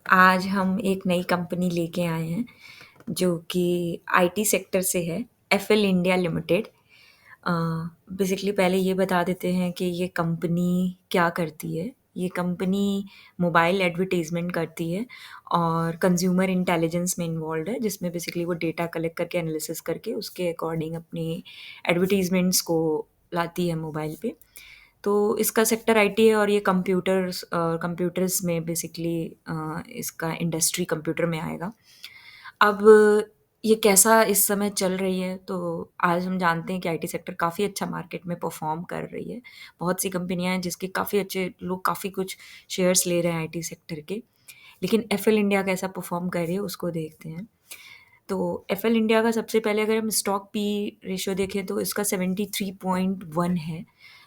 आज हम एक नई कंपनी लेके आए हैं जो कि आईटी सेक्टर से है, एफएल इंडिया लिमिटेड। बेसिकली पहले ये बता देते हैं कि ये कंपनी क्या करती है। ये कंपनी मोबाइल एडवर्टाइजमेंट करती है और कंज्यूमर इंटेलिजेंस में इन्वॉल्व है, जिसमें बेसिकली वो डेटा कलेक्ट करके एनालिसिस करके उसके अकॉर्डिंग अपनी एडवर्टाइजमेंट्स को लाती है मोबाइल पे। तो इसका सेक्टर आईटी है और ये कंप्यूटर्स में बेसिकली इसका इंडस्ट्री कंप्यूटर में आएगा। अब ये कैसा इस समय चल रही है, तो आज हम जानते हैं कि आईटी सेक्टर काफ़ी अच्छा मार्केट में परफॉर्म कर रही है। बहुत सी कंपनियां हैं जिसके काफ़ी अच्छे लोग काफ़ी कुछ शेयर्स ले रहे हैं आईटी सेक्टर के। लेकिन एफएल इंडिया कैसा परफॉर्म कर रही है उसको देखते हैं। तो एफएल इंडिया का सबसे पहले अगर हम स्टॉक पी रेशियो देखें तो इसका 73.1 है,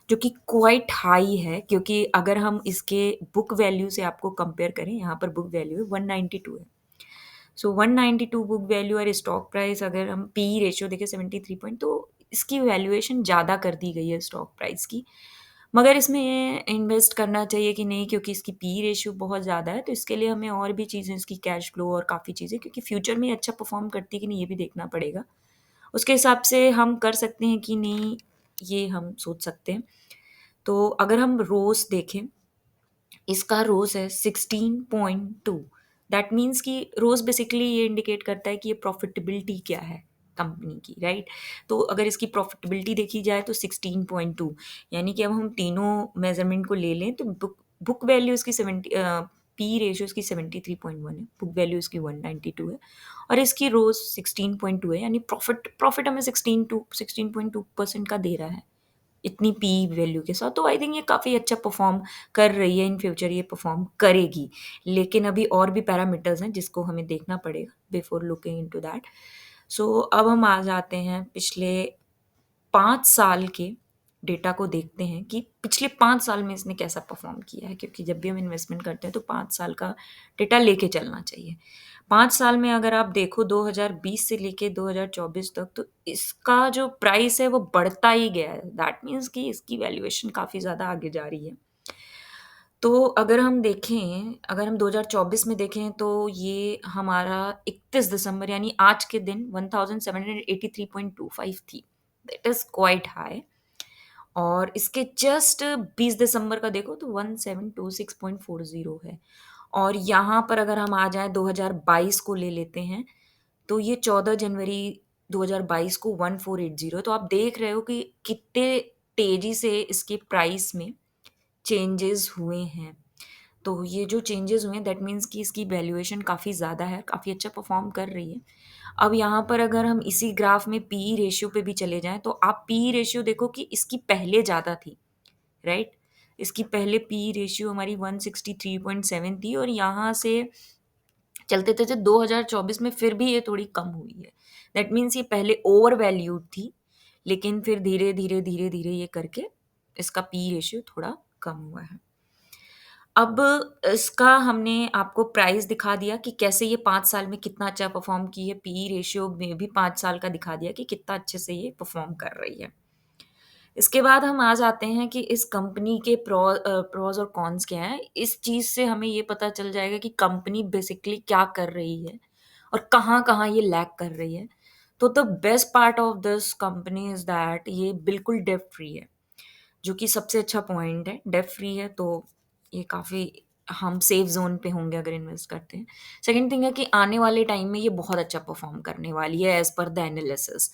जो कि क्वाइट हाई है, क्योंकि अगर हम इसके बुक वैल्यू से आपको कंपेयर करें, यहाँ पर बुक वैल्यू है 192 है। सो 192 बुक वैल्यू और स्टॉक प्राइस, अगर हम पी रेशियो देखें 73 पॉइंट, तो इसकी वैल्यूएशन ज़्यादा कर दी गई है स्टॉक प्राइस की। मगर इसमें इन्वेस्ट करना चाहिए कि नहीं, क्योंकि इसकी पी रेशियो बहुत ज़्यादा है, तो इसके लिए हमें और भी चीज़ें, इसकी कैश फ्लो और काफ़ी चीज़ें, क्योंकि फ्यूचर में अच्छा परफॉर्म करती है कि नहीं ये भी देखना पड़ेगा। उसके हिसाब से हम कर सकते हैं कि नहीं, ये हम सोच सकते हैं। तो अगर हम रोज देखें, इसका रोज है 16.2। दैट मीन्स कि रोज बेसिकली ये इंडिकेट करता है कि ये प्रॉफिटेबिलिटी क्या है कंपनी की, राइट। तो अगर इसकी प्रॉफिटेबिलिटी देखी जाए तो 16.2, यानी कि अब हम तीनों मेजरमेंट को ले लें तो बुक वैल्यू इसकी 70, पी रेशियो इसकी 73.1 है, बुक वैल्यू इसकी 192 है और इसकी रोज 16.2 है, यानी प्रॉफिट प्रॉफिट हमें 16.2% का दे रहा है इतनी पी वैल्यू के साथ। तो आई थिंक ये काफ़ी अच्छा परफॉर्म कर रही है, इन फ्यूचर ये परफॉर्म करेगी। लेकिन अभी और भी पैरामीटर्स हैं जिसको हमें देखना पड़ेगा बिफोर लुकिंग इनटू दैट। सो अब हम आ जाते हैं पिछले 5 साल के डेटा को, देखते हैं कि पिछले 5 साल में इसने कैसा परफॉर्म किया है, क्योंकि जब भी हम इन्वेस्टमेंट करते हैं तो 5 साल का डेटा लेके चलना चाहिए। 5 साल में अगर आप देखो 2020 से लेके 2024 तक, तो इसका जो प्राइस है वो बढ़ता ही गया है। दैट मीन्स कि इसकी वैल्यूएशन काफ़ी ज़्यादा आगे जा रही है। तो अगर हम देखें, अगर हम 2024 में देखें तो ये हमारा 31 दिसंबर यानी आज के दिन 1783.25 थी। That is quite high. और इसके जस्ट 20 दिसंबर का देखो तो 1726.40 है। और यहाँ पर अगर हम आ जाएँ 2022 को ले लेते हैं, तो ये 14 जनवरी 2022 को 1480 है। तो आप देख रहे हो कि कितने तेज़ी से इसके प्राइस में चेंजेस हुए हैं। तो ये जो चेंजेस हुए हैं दैट मीन्स कि इसकी वैल्यूएशन काफ़ी ज़्यादा है, काफ़ी अच्छा परफॉर्म कर रही है। अब यहाँ पर अगर हम इसी ग्राफ में पी रेशियो पे भी चले जाएँ, तो आप पी रेशियो देखो कि इसकी पहले ज़्यादा थी, राइट? इसकी पहले पी रेशियो हमारी 163.7 थी और यहाँ से चलते-चलते 2024 में फिर भी ये थोड़ी कम हुई है। दैट मीन्स ये पहले ओवर वैल्यूड थी, लेकिन फिर धीरे-धीरे, धीरे-धीरे ये करके इसका पी रेशियो थोड़ा कम हुआ है। अब इसका हमने आपको प्राइस दिखा दिया कि कैसे ये 5 साल में कितना अच्छा परफ़ॉर्म की है, पी रेशियो में भी 5 साल का दिखा दिया कि कितना अच्छे से ये परफ़ॉर्म कर रही है। इसके बाद हम आ जाते हैं कि इस कंपनी के प्रोज़ और कॉन्स क्या हैं। इस चीज़ से हमें ये पता चल जाएगा कि कंपनी बेसिकली क्या कर रही है और कहाँ-कहाँ ये लैग कर रही है। तो the best part of this company is that ये बिल्कुल डेब्ट फ्री है, जो कि सबसे अच्छा पॉइंट है। डेब्ट फ्री है तो ये काफ़ी, हम सेफ ज़ोन पे होंगे अगर इन्वेस्ट करते हैं। सेकंड थिंग है कि आने वाले टाइम में ये बहुत अच्छा परफ़ॉर्म करने वाली है एज़ पर द एनालिसिस।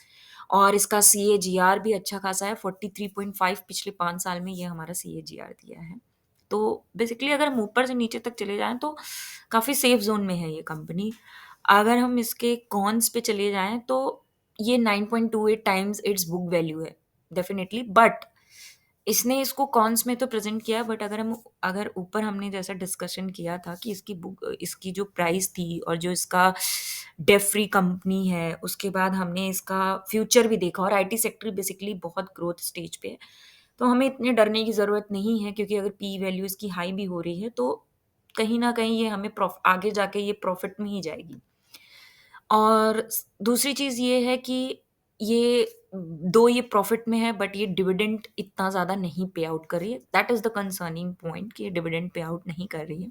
और इसका सीएजीआर भी अच्छा खासा है, 43.5 पिछले 5 साल में ये हमारा सीएजीआर दिया है। तो बेसिकली अगर हम ऊपर से नीचे तक चले जाएँ तो काफ़ी सेफ ज़ोन में है ये कंपनी। अगर हम इसके कॉन्स पे चले जाएँ तो ये 9.28 टाइम्स इट्स बुक वैल्यू है, डेफ़िनिटली। बट इसने इसको कॉन्स में तो प्रेज़ेंट किया है, बट अगर ऊपर हमने जैसा डिस्कशन किया था कि इसकी जो प्राइस थी और जो इसका डेब्ट फ्री कंपनी है, उसके बाद हमने इसका फ्यूचर भी देखा और आईटी सेक्टर बेसिकली बहुत ग्रोथ स्टेज पे है। तो हमें इतने डरने की ज़रूरत नहीं है, क्योंकि अगर पी वैल्यू इसकी हाई भी हो रही है तो कहीं न कहीं ये हमें आगे जाके ये प्रॉफ़िट में ही जाएगी। और दूसरी चीज़ ये है कि ये दो ये प्रॉफ़िट में है, बट ये डिविडेंड इतना ज़्यादा नहीं पे आउट कर रही है। That is the concerning point कि ये डिविडेंड पे आउट नहीं कर रही है।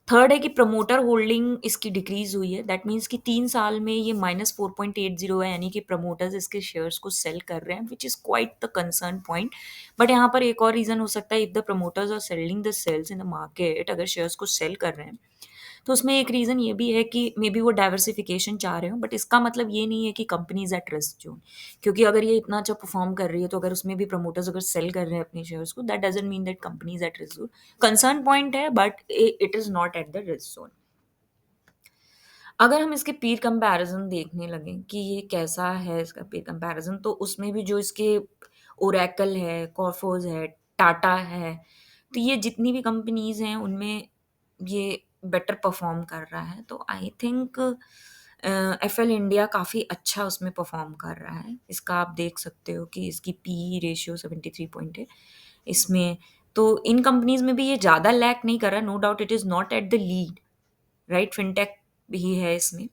थर्ड है कि प्रमोटर होल्डिंग इसकी डिक्रीज हुई है, दैट मीन्स कि 3 साल में ये -4.80 है, यानी कि प्रमोटर्स इसके शेयर्स को सेल कर रहे हैं, which is quite the concern point. But यहाँ पर एक और रीज़न हो सकता है, if the promoters are selling the sales in the market, अगर शेयर्स को सेल कर रहे हैं तो उसमें एक रीज़न ये भी है कि मे बी वो डाइवर्सिफिकेशन चाह रहे हो, बट इसका मतलब ये नहीं है कि company is at risk zone. क्योंकि अगर ये इतना अच्छा परफॉर्म कर रही है तो अगर उसमें भी प्रमोटर्स अगर सेल कर रहे हैं अपने शेयर्स को, that doesn't mean that company is at risk zone. Concern point है but it is not at the risk zone. अगर हम इसके पीर कंपैरिजन देखने लगें कि ये कैसा है इसका पीर कंपैरिजन, तो उसमें भी जो इसके ओरेकल है, कॉर्फोज है, टाटा है, तो ये जितनी भी कंपनीज हैं उनमें ये बेटर परफॉर्म कर रहा है। तो I think F L India काफ़ी अच्छा उसमें परफॉर्म कर रहा है। इसका आप देख सकते हो कि इसकी पी रेशियो 73 है इसमें। तो इन कंपनीज में भी ये ज़्यादा लैक नहीं कर रहा, no doubt it is not at the lead, right? Fintech भी है इसमें,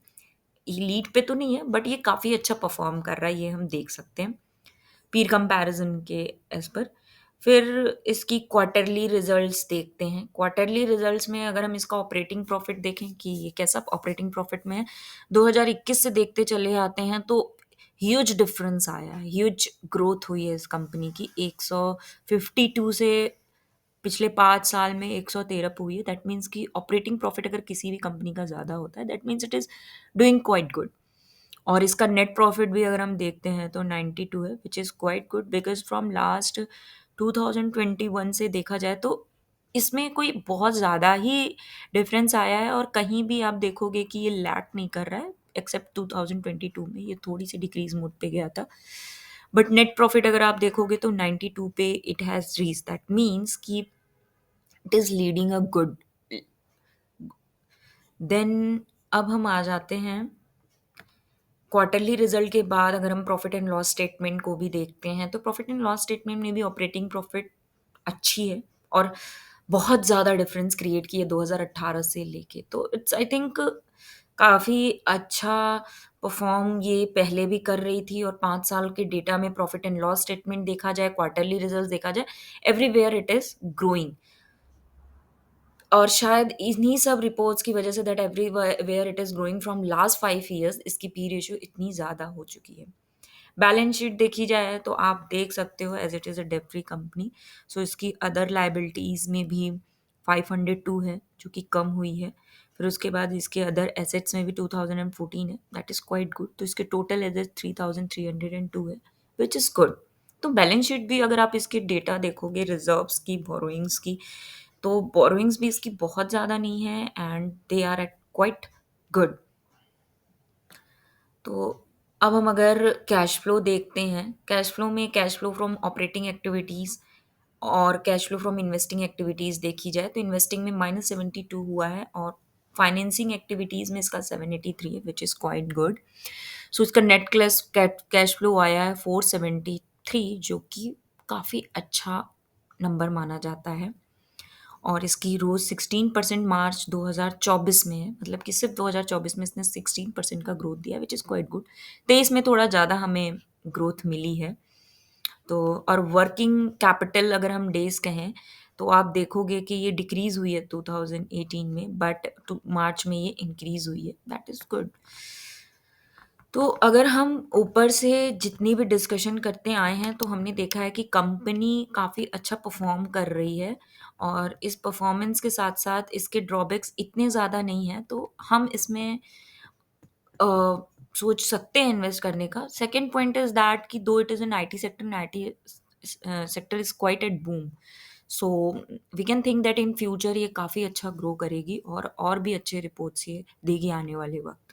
लीड पे तो नहीं है बट ये काफ़ी अच्छा परफॉर्म कर रहा है, ये हम देख सकते हैं पीर कंपैरिजन के एज पर। फिर इसकी क्वार्टरली रिजल्ट्स देखते हैं। क्वार्टरली रिजल्ट्स में अगर हम इसका ऑपरेटिंग प्रॉफिट देखें कि ये कैसा ऑपरेटिंग प्रॉफिट में है, 2021 से देखते चले आते हैं तो ह्यूज डिफरेंस आया है, ह्यूज ग्रोथ हुई है इस कंपनी की। 152 से पिछले 5 साल में 113 पे हुई है। दैट मीन्स कि ऑपरेटिंग प्रॉफिट अगर किसी भी कंपनी का ज़्यादा होता है, that means it is doing quite good. और इसका नेट प्रॉफिट भी अगर हम देखते हैं तो 92 है, विच is quite good because from last 2021 से देखा जाए तो इसमें कोई बहुत ज़्यादा ही डिफरेंस आया है, और कहीं भी आप देखोगे कि ये लैक नहीं कर रहा है एक्सेप्ट 2022 में ये थोड़ी सी डिक्रीज मोड पे गया था। बट नेट प्रॉफिट अगर आप देखोगे तो 92 पे it has reach, that means कि it is leading a good. Then अब हम आ जाते हैं क्वार्टरली रिजल्ट के बाद, अगर हम प्रॉफिट एंड लॉस स्टेटमेंट को भी देखते हैं तो प्रॉफिट एंड लॉस स्टेटमेंट में भी ऑपरेटिंग प्रॉफिट अच्छी है, और बहुत ज़्यादा डिफरेंस क्रिएट किए 2018 से लेके। तो इट्स आई थिंक काफ़ी अच्छा परफॉर्म ये पहले भी कर रही थी, और 5 साल के डेटा में प्रॉफिट एंड लॉस स्टेटमेंट देखा जाए, क्वार्टरली रिजल्ट देखा जाए, एवरीवेयर इट इज़ ग्रोइंग। और शायद इन्हीं सब रिपोर्ट्स की वजह say that everywhere it is growing from last 5 years इसकी पी रेशियो इतनी ज़्यादा हो चुकी है। बैलेंस शीट देखी जाए तो आप देख सकते हो as it is a debt free company, so इसकी अदर लाइबिलिटीज़ में भी 502 है जो कि कम हुई है। फिर उसके बाद इसके अदर एसेट्स में भी 2014 है, दैट इज़ क्वाइट गुड। तो इसके टोटल एसेट्स 3302 है, विच इज़ गुड। तो बैलेंस शीट भी अगर आप इसके डेटा देखोगे, रिजर्व्स की, बोरोइंग्स की, तो बोरोइंग्स भी इसकी बहुत ज़्यादा नहीं है and they are at quite good. तो अब हम अगर कैश फ्लो देखते हैं, कैश फ्लो में cash flow from operating activities और cash flow from investing activities देखी जाए तो इन्वेस्टिंग में -72 हुआ है, और फाइनेंसिंग एक्टिविटीज़ में इसका 783 है, विच इज़ क्वाइट गुड। सो इसका नेट कैश फ्लो आया है 473, जो कि काफ़ी अच्छा नंबर माना जाता है। और इसकी रोज़ 16% मार्च 2024 में है, मतलब कि सिर्फ 2024 में इसने 16% का ग्रोथ दिया, विच इज़ क्वाइट गुड। 23 में थोड़ा ज़्यादा हमें ग्रोथ मिली है। तो और वर्किंग कैपिटल अगर हम डेज कहें तो आप देखोगे कि ये डिक्रीज हुई है 2018 में, बट मार्च में ये इंक्रीज हुई है, दैट इज़ गुड। तो अगर हम ऊपर से जितनी भी डिस्कशन करते आए हैं तो हमने देखा है कि कंपनी काफ़ी अच्छा परफॉर्म कर रही है, और इस परफॉर्मेंस के साथ साथ इसके ड्रॉबैक्स इतने ज़्यादा नहीं हैं, तो हम इसमें अ, सोच सकते हैं इन्वेस्ट करने का। सेकंड पॉइंट इज़ दैट कि though it is an IT sector and IT sector is quite at boom, so we can think that in future ये काफ़ी अच्छा ग्रो करेगी और भी अच्छे रिपोर्ट्स ये देगी आने वाले वक्त।